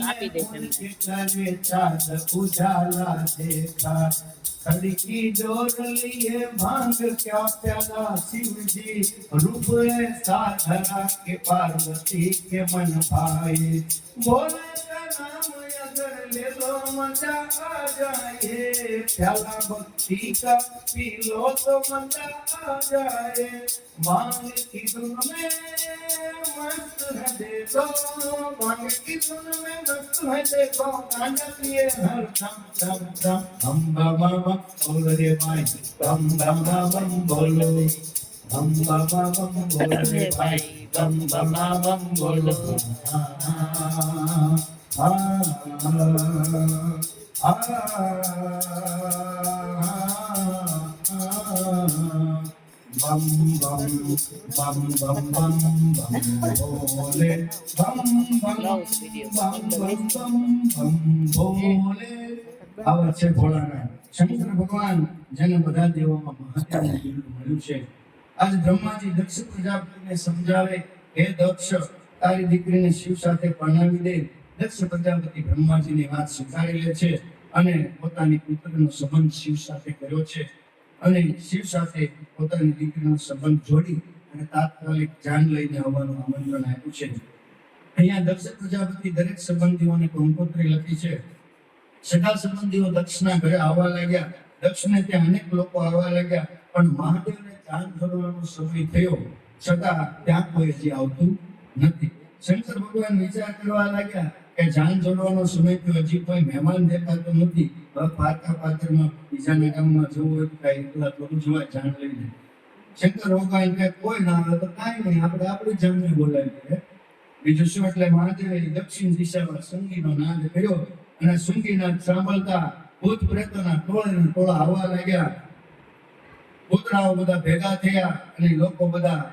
આપી દે सड़की डोर लिए भांग क्या प्याला शिव जी रूप साधना के पार्वती के मन भाई बोले का नाम अगर ले लो मजा आ जाए प्याला भक्ति का पी लो तो मजा आ जाए भांग की धुन में मस्त है देखो भांग की धुन में मस्त है देखो गाना पिए हर दम दम दम हम बाबा बोलो रे भाई बम बम बम बोलो बम बम बम बोलो रे भाई बम बम बम बोलो आ बम बम बम बम बम बम बोले बम बम बम बम बम बोले આવા છે ભોળાનાથ શંકર ભગવાન જેને બધા દેવોમાં મહત્વનું બિરુદ મળ્યું છે આજ બ્રહ્માજી દક્ષ પ્રજાપતિને સમજાવે હે દક્ષ તારી દીકરીને શિવ સાથે પરણાવી દે દક્ષ પ્રજાપતિ બ્રહ્માજીની વાત સ્વીકારી લે છે અને પોતાની પુત્રનો સંબંધ શિવ સાથે કર્યો છે અને શિવ સાથે પોતાની દીકરીનો સંબંધ જોડી અને તાત્કાલિક જાન લઈને આવવાનું આમંત્રણ આપ્યું છે અહીંયા દક્ષ પ્રજાપતિ દરેક સંબંધીઓને કંકોત્રી લખી છે સગા સંબંધીઓ દક્ષના ઘરે આવવા લાગ્યા દક્ષને ત્યાં અનેક લોકો આવવા લાગ્યા પણ મહાદેવને જાન જોડવાનો સમય થયો છતાં ત્યાં કોઈ હજી આવતું નથી શંકર ભગવાન વિચાર કરવા લાગ્યા કે જાન જોડવાનો સમય થયો હજી કોઈ મહેમાન દેખાતો નથી પારકા પાત્રમાં બીજાના ગામમાં જવું હોય તો કઈ એકલા થોડું જોવા જાન લઈને શંકર ભગવાન કે કોઈ ના આવે તો કાંઈ નહીં આપણે આપણી જાનને બોલાવીએ બીજું શું એટલે મહાદેવે દક્ષિણ દિશામાં સંગીનો નાદ કર્યો અને સુંગીના સાંભળતા ભૂત પ્રેતોના ટોળા આવવા લાગ્યા પુતરાઓ બધા ભેગા થયા અને લોકો બધા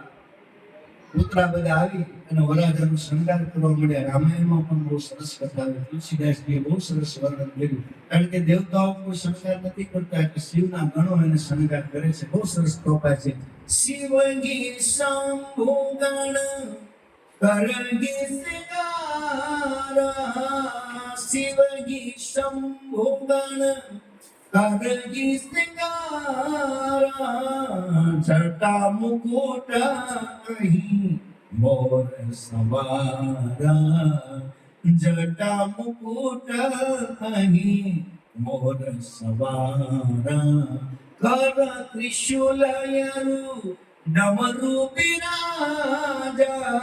પુતરા બધા આવી અને વરરાજાનું શણગાર કરવા મળ્યા રામાયણમાં પણ બહુ સરસ કથા આવે તુલસીદાસજીએ બહુ સરસ વર્ણન કર્યું કારણ કે દેવતાઓ કોઈ શણગાર નથી કરતા એટલે શિવના ગણો એને શણગાર કરે છે બહુ સરસ ટોપા છે શિવગી શંભુ ગણ કરગી સિંગારા શિવગી શંભુ ગણ કરગી સિંગારા જટા મુકુટ અહીં મોર સવારા જટા મુકુટ અહીં મોર સવારા કર ત્રિશુલયરુ ડમરુ બિરાજા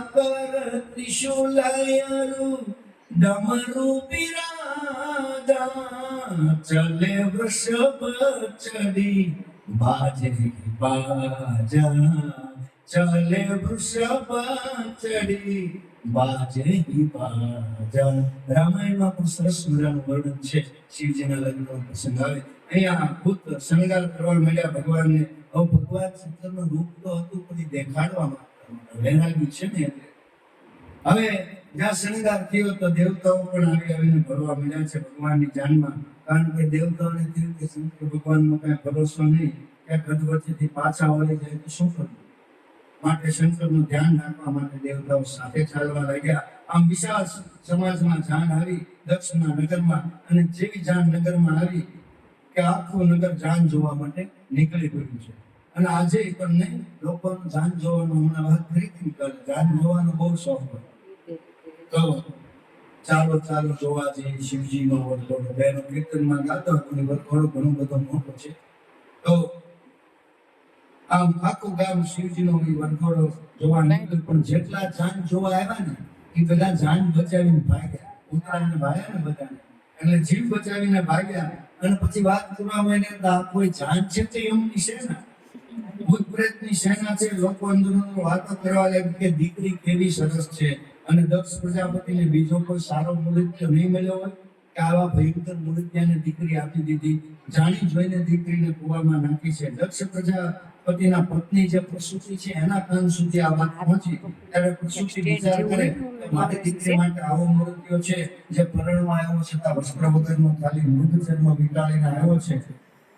કર ત્રિશુલયરુ ડમરુ બિરાજા ચલે વૃષભ ચડી બાજે બાજા ચલે વૃષભ ચડી બાજે બાજા રામાયણમાં પણ સરસ મજાનું વર્ણન છે શિવજીના લગ્નનો પ્રસંગ આવે અહીંયા ભૂત શણગાર કરવા મળ્યા ભગવાનને હવે ભગવાન શંકરનું રૂપ તો હતું પણ દેખાડવામાં વૈરાગ્ય છે ને હવે જ્યાં શણગાર થયો તો દેવતાઓ પણ આવીને ભરવા મળ્યા છે ભગવાનની જાનમાં કારણ કે દેવતાઓને થયું કે શંકર ભગવાનનો કઈ ભરોસો નહીં કે ગજવચેથી પાછા વળી જાય તો શું કરવું માટે શંકરનું ધ્યાન રાખવા માટે દેવતાઓ સાથે ચાલવા લાગ્યા આમ વિશાળ સમાજમાં જાન આવી દક્ષના નગરમાં અને જેવી જાન નગરમાં આવી કે આખું નગર જાન જોવા માટે નીકળી પડ્યું છે અને આજે પણ નહીં લોકોનું જાન જોવાનું હમણાં વાત કરી જાન જોવાનો બહુ શોખ હોય તો ચાલો ચાલો જોવા જઈએ શિવજીનો વરઘોડો બેનો કીર્તનમાં ગાતો હતો વરઘોડો ઘણો બધો મોટો છે તો આમ આખું ગામ શિવજીનો વરઘોડો જોવા નીકળ્યું પણ જેટલા જાન જોવા આવ્યા ને એ બધા જાન બચાવીને ભાગ્યા ઉતરાને ભાગ્યા ને બધાને એટલે જીવ બચાવીને ભાગ્યા અને પછી વાત કરવામાં એને કોઈ જાન છે તો એમની સેના ભૂત પ્રેતની સેના છે લોકો અંદર વાતો કરવા લાગી કે દીકરી કેવી સરસ છે અને દક્ષ પ્રજાપતિને બીજો કોઈ સારો મૃત્યુ નહીં મળ્યો હોય કે આવા ભયંકર મૃત્યુને દીકરી આપી દીધી જાણી જોઈને દીકરીને કુવામાં નાખી છે દક્ષ પ્રજાપતિના પત્ની જે પ્રસૂતિ છે એના કાન સુધી આ વાત પહોંચી ત્યારે પ્રસૂતિ વિચાર કરે કે મારી દીકરી માટે આવો મૃત્યુ છે જે પરણમાં આવ્યો છતાં વસ્ત્ર વગરનો ખાલી મૃત જન્મ વીટાળીને આવ્યો છે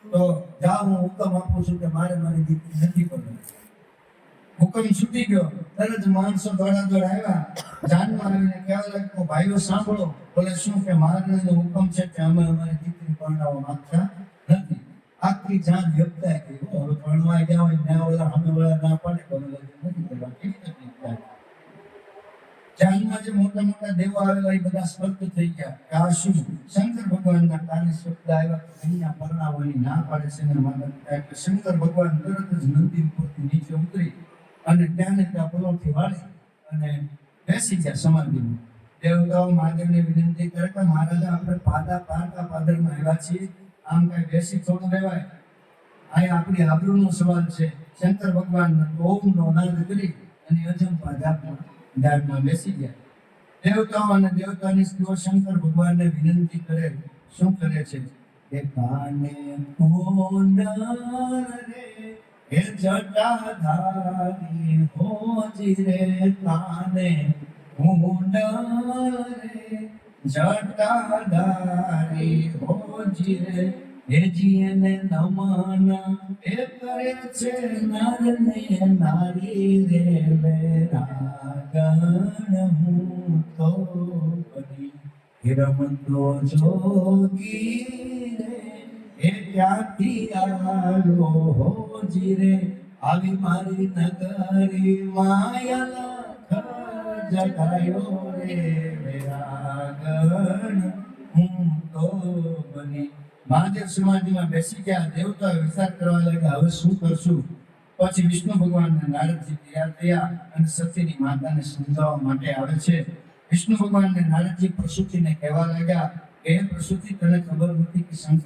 તો જા હું હુકમ આપું છું કે મારે મારી દીકરી નથી પરણવી હુકમ છૂટી ગયો, તરત માણસો દોડાદોડ આવ્યા. જાનમાં આવીને કહેવા લાગ્યા, ભાઈઓ સાંભળો. બોલે શું? કે મહારાજનો હુકમ છે કે અમે અમારી દીકરી પરણાવવા માંગતા નથી. આખી જાન વ્યક્તાય ગઈ. હવે પરણવા ગયા હોય ત્યાં ઓલા સામેવાળા ના પાડે તો અમે લગ્ન નથી કરવા. કેવી તકલીફ થાય? જાનમાં જે મોટા મોટા દેવો આવેલા એ બધા સ્પષ્ટ થઈ ગયા કે આ શું? શંકર ભગવાનના કાને શબ્દ આવ્યા કે અહીંયા પરણાવવાની ના પાડે છે ને માતા પિતા. એટલે શંકર ભગવાન તરત જ નંદી ઉપરથી નીચે ઉતરી અને ત્યાં ને ત્યાં પલોઠી વાળી અને બેસી ગયા સમાધિમાં. દેવતાઓ મહાદેવને વિનંતી કરે કે મહારાજ આપણે પાદરમાં આવ્યા છીએ, આમ કઈ બેસી થોડું રહેવાય? અહીંયા આપણી આબરૂનો સવાલ છે. શંકર ભગવાન ઓમનો નાદ કરી અને અજંપા ઝાડમાં બેસી ગયા. દેવતાઓ અને દેવતાની સ્ત્રીઓ શંકર ભગવાનને વિનંતી કરે. શું કરે છે? કે કાને કોંડા રે હે જટાધારી હોજી રે, કાને કોંડા રે જટાધારી હોજી રે, હેજીને નમન એ કરે છે નર ને નારી રે, વેરાગણ હું તો બની રમતો જોગી રે, એ ક્યાંથી આલો હોજી રે, આવી મારી નગરી માયા જગાયો રે, વેરાગણ હું તો બની. મહાદેવ સમાધિમાં બેસી ગયા. દેવતાઓ વિચાર કરવા લાગ્યા હવે શું કરશું? પછી વિષ્ણુ ભગવાન અને નારદજી તૈયાર થયા અને સતીની માતાને સમજાવવા માટે આવે છે. વિષ્ણુ ભગવાન અને નારદજી પ્રસૂતિને કહેવા લાગ્યા કે પ્રસૂતિ તને ખબર નથી કે શંકર